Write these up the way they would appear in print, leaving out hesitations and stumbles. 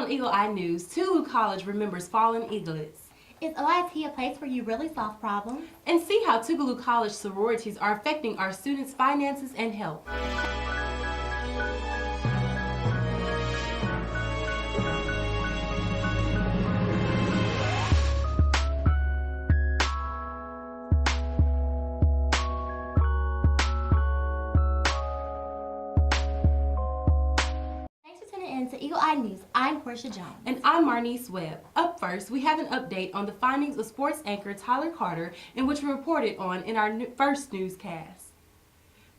on Eagle Eye News, Tougaloo College remembers fallen eaglets. Is OIT a place where you really solve problems? And see how Tougaloo College sororities are affecting our students' finances and health. To Eagle Eye News, I'm Portia Jones. And I'm Marnice Webb. Up first, we have an update on the findings of sports anchor Tyler Carter, in which we reported on in our first newscast.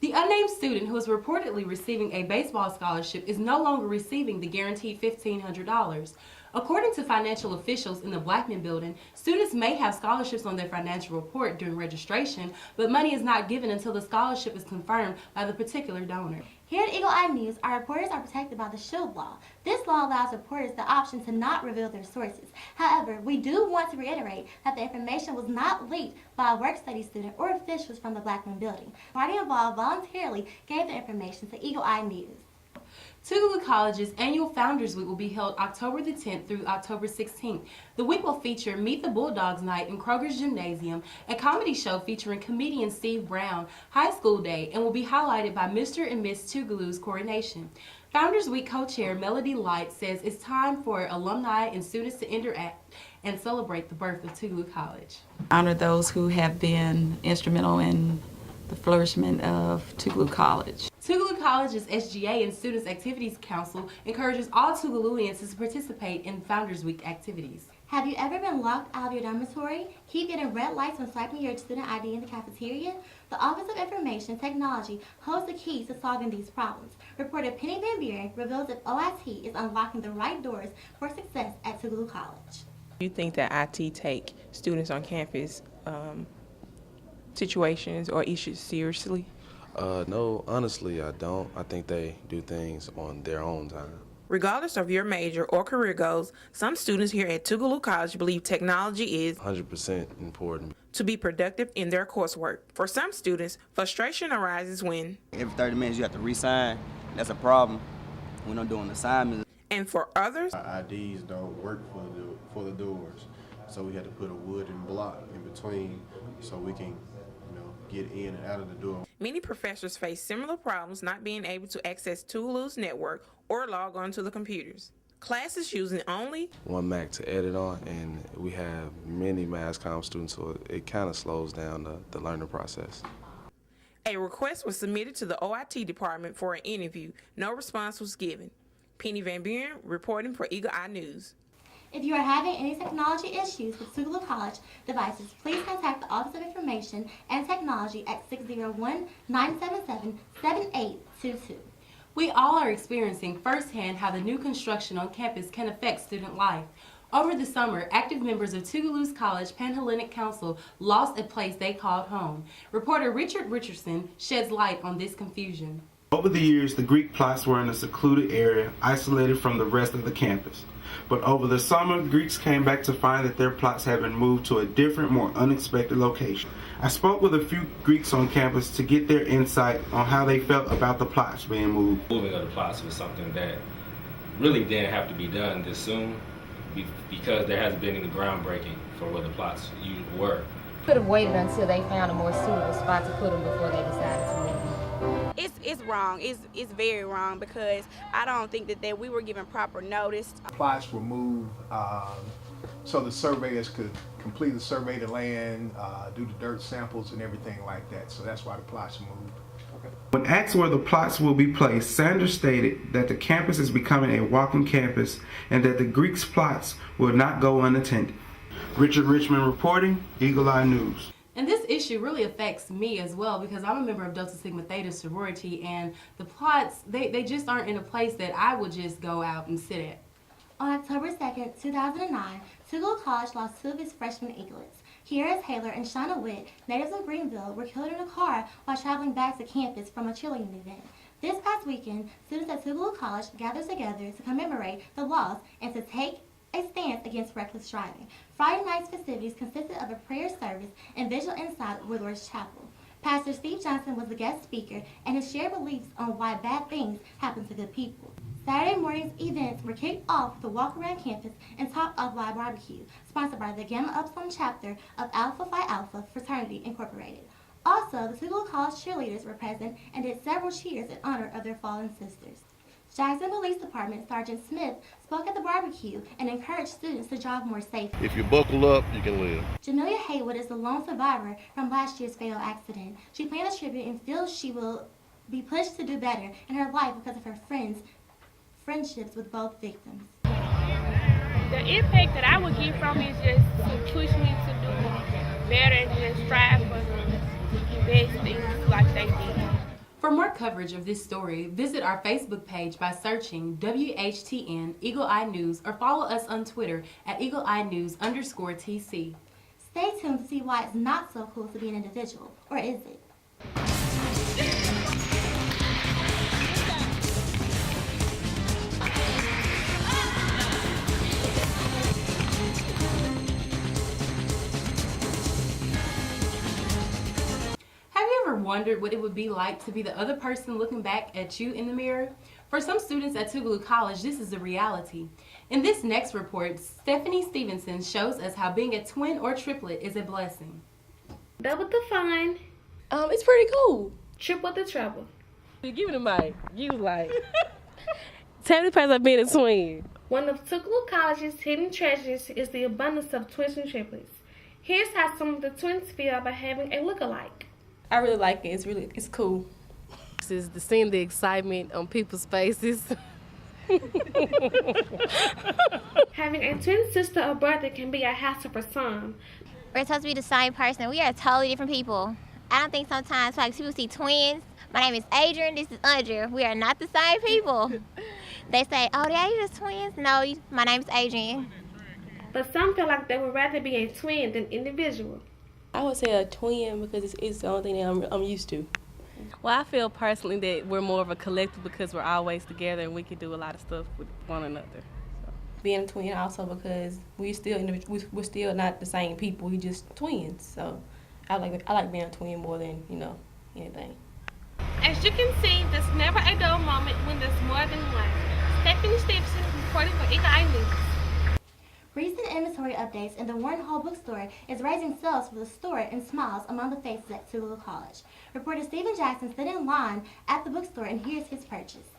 The unnamed student who is reportedly receiving a baseball scholarship is no longer receiving the guaranteed $1,500. According to financial officials in the Blackman building, students may have scholarships on their financial report during registration, but money is not given until the scholarship is confirmed by the particular donor. Here at Eagle Eye News, our reporters are protected by the SHIELD law. This law allows reporters the option to not reveal their sources. However, we do want to reiterate that the information was not leaked by a work-study student or officials from the Blackman building. The party involved voluntarily gave the information to Eagle Eye News. Tougaloo College's annual Founders Week will be held October the 10th through October 16th. The week will feature Meet the Bulldogs Night in Kroger's Gymnasium, a comedy show featuring comedian Steve Brown, High School Day, and will be highlighted by Mr. and Miss Tougaloo's coronation. Founders Week co-chair Melody Light says it's time for alumni and students to interact and celebrate the birth of Tougaloo College. Honor those who have been instrumental in the flourishment of Tougaloo College. Tougaloo College's SGA and Students Activities Council encourages all Tougalooians to participate in Founders Week activities. Have you ever been locked out of your dormitory? Keep getting red lights when swiping your student ID in the cafeteria? The Office of Information Technology holds the keys to solving these problems. Reporter Penny Van Buren reveals that OIT is unlocking the right doors for success at Tougaloo College. Do you think that IT take students on campus situations or issues seriously? No, honestly, I don't. I think they do things on their own time. Regardless of your major or career goals, some students here at Tougaloo College believe technology is 100% important to be productive in their coursework. For some students, frustration arises when every 30 minutes you have to re-sign. That's a problem when I'm doing assignments. And for others, our IDs don't work for the doors, so we had to put a wooden block in between so we can get in and out of the door. Many professors face similar problems not being able to access Tougaloo's network or log on to the computers. Classes using only one Mac to edit on, and we have many mass comm students, so it kind of slows down the learning process. A request was submitted to the OIT department for an interview. No response was given. Penny Van Buren reporting for Eagle Eye News. If you are having any technology issues with Tougaloo College devices, please contact the Office of Information and Technology at 601-977-7822. We all are experiencing firsthand how the new construction on campus can affect student life. Over the summer, active members of Tougaloo College Panhellenic Council lost a place they called home. Reporter Richard Richardson sheds light on this confusion. Over the years, the Greek plots were in a secluded area, isolated from the rest of the campus. But over the summer, Greeks came back to find that their plots had been moved to a different, more unexpected location. I spoke with a few Greeks on campus to get their insight on how they felt about the plots being moved. Moving of the plots was something that really didn't have to be done this soon because there hasn't been any groundbreaking for where the plots were. Could have waited until they found a more suitable spot to put them before they decided to move. It's wrong. It's very wrong because I don't think that we were given proper notice. Plots were moved so the surveyors could complete the survey of the land, do the dirt samples and everything like that. So that's why the plots moved. Okay. When asked where the plots will be placed, Sanders stated that the campus is becoming a walking campus and that the Greeks' plots will not go unattended. Richard Richmond reporting, Eagle Eye News. And this issue really affects me as well because I'm a member of Delta Sigma Theta sorority, and the plots, they just aren't in a place that I would just go out and sit at. On October 2nd, 2009, Tougaloo College lost two of its freshman eaglets. Kiara Taylor and Shauna Witt, natives of Greenville, were killed in a car while traveling back to campus from a cheerleading event. This past weekend, students at Tougaloo College gathered together to commemorate the loss and to take a stance against reckless driving. Friday night's festivities consisted of a prayer service and vigil inside Woodward's Chapel. Pastor Steve Johnson was the guest speaker, and he shared beliefs on why bad things happen to good people. Saturday morning's events were kicked off with a walk around campus and topped off by a barbecue, sponsored by the Gamma Upsilon chapter of Alpha Phi Alpha Fraternity Incorporated. Also, the Tougaloo College cheerleaders were present and did several cheers in honor of their fallen sisters. Jackson Police Department Sergeant Smith spoke at the barbecue and encouraged students to drive more safely. If you buckle up, you can live. Jamelia Haywood is the lone survivor from last year's fatal accident. She planned a tribute and feels she will be pushed to do better in her life because of her friendships with both victims. The impact that I would get from it is just to push me to do better and just strive for the best things like they did. For more coverage of this story, visit our Facebook page by searching WHTN Eagle Eye News or follow us on Twitter at eagleeyenews_TC. Stay tuned to see why it's not so cool to be an individual, or is it? Wondered what it would be like to be the other person looking back at you in the mirror? For some students at Tougaloo College, this is a reality. In this next report, Stephanie Stevenson shows us how being a twin or triplet is a blessing. Double the fun. It's pretty cool. Triple the trouble. Give me the mic. You like. Tell me the part of being a twin. One of Tougaloo College's hidden treasures is the abundance of twins and triplets. Here's how some of the twins feel about having a look-alike. I really like it. It's cool. This is to seeing the excitement on people's faces. Having a twin sister or brother can be a hassle for some. We're supposed to be the same person. We are totally different people. I don't think sometimes like people see twins. My name is Adrian. This is Andrea. We are not the same people. They say, "Oh, they're just twins." No, my name is Adrian. But some feel like they would rather be a twin than individual. I would say a twin because it's the only thing that I'm used to. Well, I feel personally that we're more of a collective because we're always together and we can do a lot of stuff with one another. So. Being a twin also because we're still not the same people. We just twins. So I like being a twin more than anything. As you can see, there's never a dull moment when there's more than one. Stephanie Stevenson reporting for Eagle Eye News. Recent inventory updates in the Warren Hall bookstore is raising sales for the store and smiles among the faces at Tougaloo College. Reporter Stephen Jackson stood in line at the bookstore and here's his purchase.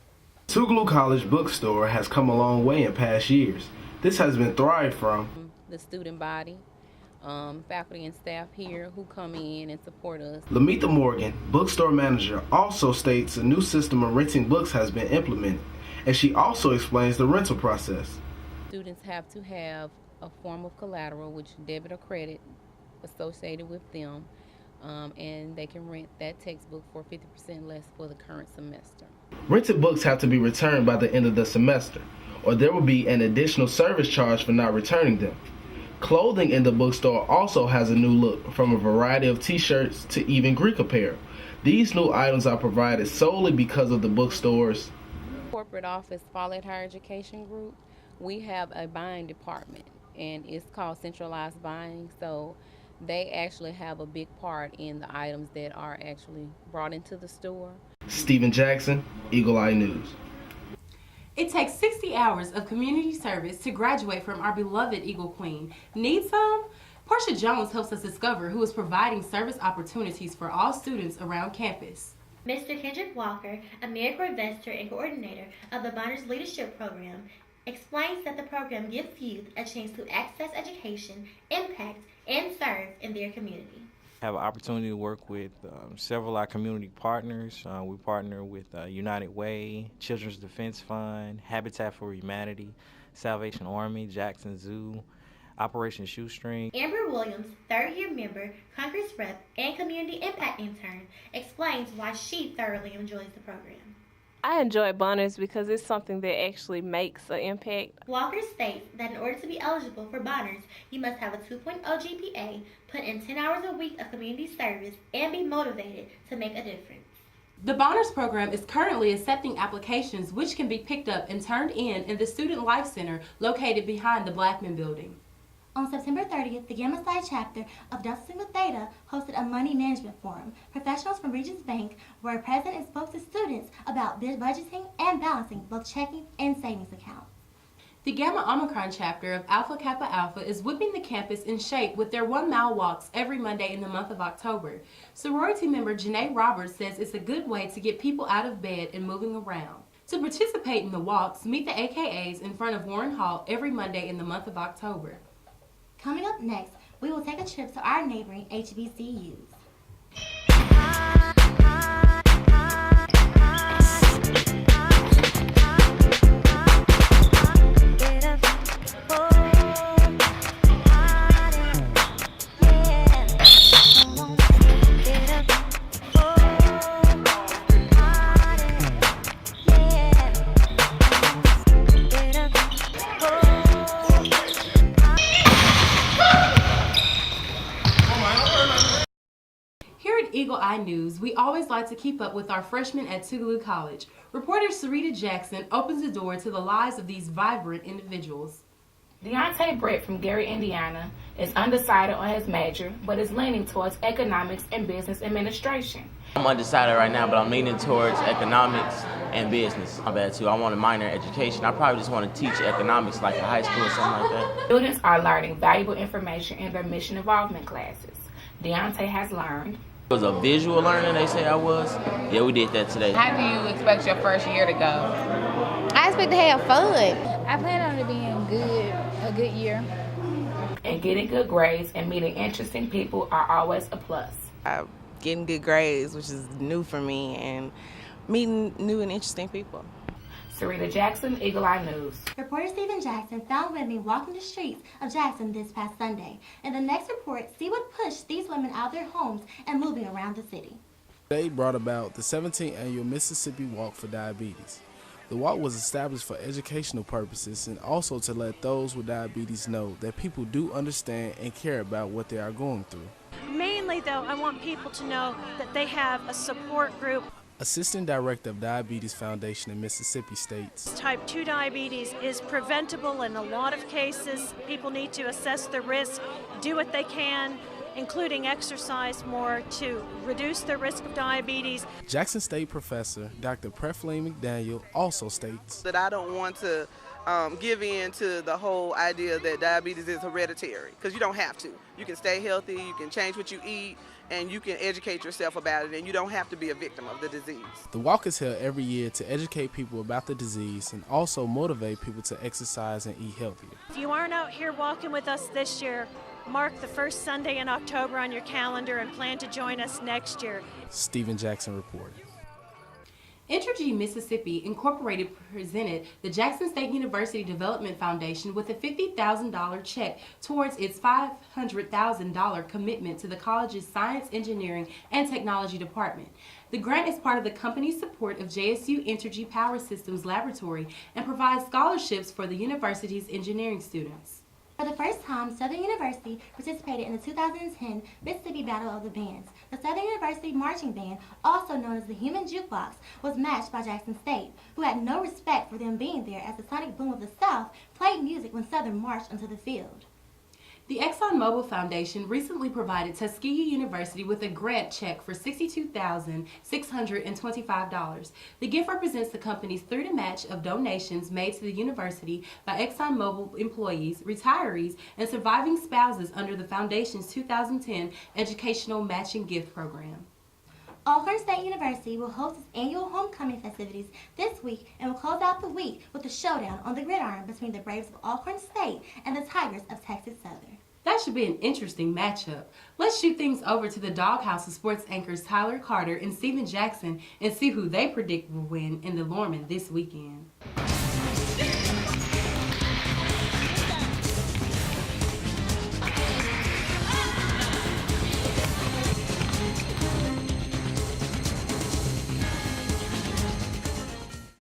Tougaloo College bookstore has come a long way in past years. This has been thrived from the student body, faculty and staff here who come in and support us. Lamitha Morgan, bookstore manager, also states a new system of renting books has been implemented, and she also explains the rental process. Students have to have a form of collateral, which debit or credit, associated with them, and they can rent that textbook for 50% less for the current semester. Rented books have to be returned by the end of the semester, or there will be an additional service charge for not returning them. Clothing in the bookstore also has a new look, from a variety of t-shirts to even Greek apparel. These new items are provided solely because of the bookstore's corporate office, Follett Higher Education Group. We have a buying department, and it's called centralized buying, so they actually have a big part in the items that are actually brought into the store. Stephen Jackson, Eagle Eye News. It takes 60 hours of community service to graduate from our beloved Eagle Queen. Need some? Portia Jones helps us discover who is providing service opportunities for all students around campus. Mr. Kendrick Walker, AmeriCorps and coordinator of the Bonners Leadership Program, explains that the program gives youth a chance to access education, impact, and serve in their community. I have an opportunity to work with several of our community partners. We partner with United Way, Children's Defense Fund, Habitat for Humanity, Salvation Army, Jackson Zoo, Operation Shoestring. Amber Williams, third-year member, Congress rep, and community impact intern, explains why she thoroughly enjoys the program. I enjoy Bonners because it's something that actually makes an impact. Walker states that in order to be eligible for Bonners, you must have a 2.0 GPA, put in 10 hours a week of community service, and be motivated to make a difference. The Bonners program is currently accepting applications which can be picked up and turned in the Student Life Center located behind the Blackman Building. On September 30th, the Gamma Psi chapter of Delta Sigma Theta hosted a money management forum. Professionals from Regions Bank were present and spoke to students about budgeting and balancing both checking and savings accounts. The Gamma Omicron chapter of Alpha Kappa Alpha is whipping the campus in shape with their 1-mile walks every Monday in the month of October. Sorority member Janae Roberts says it's a good way to get people out of bed and moving around. To participate in the walks, meet the AKAs in front of Warren Hall every Monday in the month of October. Coming up next, we will take a trip to our neighboring HBCUs. Eagle Eye News, we always like to keep up with our freshmen at Tougaloo College. Reporter Sarita Jackson opens the door to the lives of these vibrant individuals. Deontay Brett from Gary, Indiana, is undecided on his major, but is leaning towards economics and business administration. I'm undecided right now, but I'm leaning towards economics and business. I'm bad too. I want a minor in education. I probably just want to teach economics like in high school or something like that. Students are learning valuable information in their mission involvement classes. Deontay has learned. It was a visual learning, they say I was. Yeah, we did that today. How do you expect your first year to go? I expect to have fun. I plan on it being a good year. And getting good grades and meeting interesting people are always a plus. Getting good grades, which is new for me, and meeting new and interesting people. Sarita Jackson, Eagle Eye News. Reporter Stephen Jackson found women walking the streets of Jackson this past Sunday. In the next report, see what pushed these women out of their homes and moving around the city. They brought about the 17th annual Mississippi Walk for Diabetes. The walk was established for educational purposes and also to let those with diabetes know that people do understand and care about what they are going through. Mainly, though, I want people to know that they have a support group. Assistant Director of Diabetes Foundation in Mississippi states, Type 2 diabetes is preventable in a lot of cases. People need to assess the risk, do what they can, including exercise more to reduce the risk of diabetes. Jackson State Professor Dr. Prefleen McDaniel also states that I don't want to give in to the whole idea that diabetes is hereditary, because you don't have to. You can stay healthy, you can change what you eat, and you can educate yourself about it, and you don't have to be a victim of the disease. The walk is held every year to educate people about the disease and also motivate people to exercise and eat healthier. If you aren't out here walking with us this year, mark the first Sunday in October on your calendar and plan to join us next year. Stephen Jackson reported. Entergy Mississippi Incorporated presented the Jackson State University Development Foundation with a $50,000 check towards its $500,000 commitment to the college's Science, Engineering, and Technology Department. The grant is part of the company's support of JSU Entergy Power Systems Laboratory and provides scholarships for the university's engineering students. For the first time, Southern University participated in the 2010 Mississippi Battle of the Bands. The Southern University Marching Band, also known as the Human Jukebox, was matched by Jackson State, who had no respect for them being there as the sonic boom of the South played music when Southern marched onto the field. The ExxonMobil Foundation recently provided Tuskegee University with a grant check for $62,625. The gift represents the company's third match of donations made to the university by ExxonMobil employees, retirees, and surviving spouses under the foundation's 2010 Educational Matching Gift Program. Alcorn State University will host its annual homecoming festivities this week and will close out the week with a showdown on the gridiron between the Braves of Alcorn State and the Tigers of Texas Southern. That should be an interesting matchup. Let's shoot things over to the Doghouse of sports anchors Tyler Carter and Stephen Jackson and see who they predict will win in the Lorman this weekend.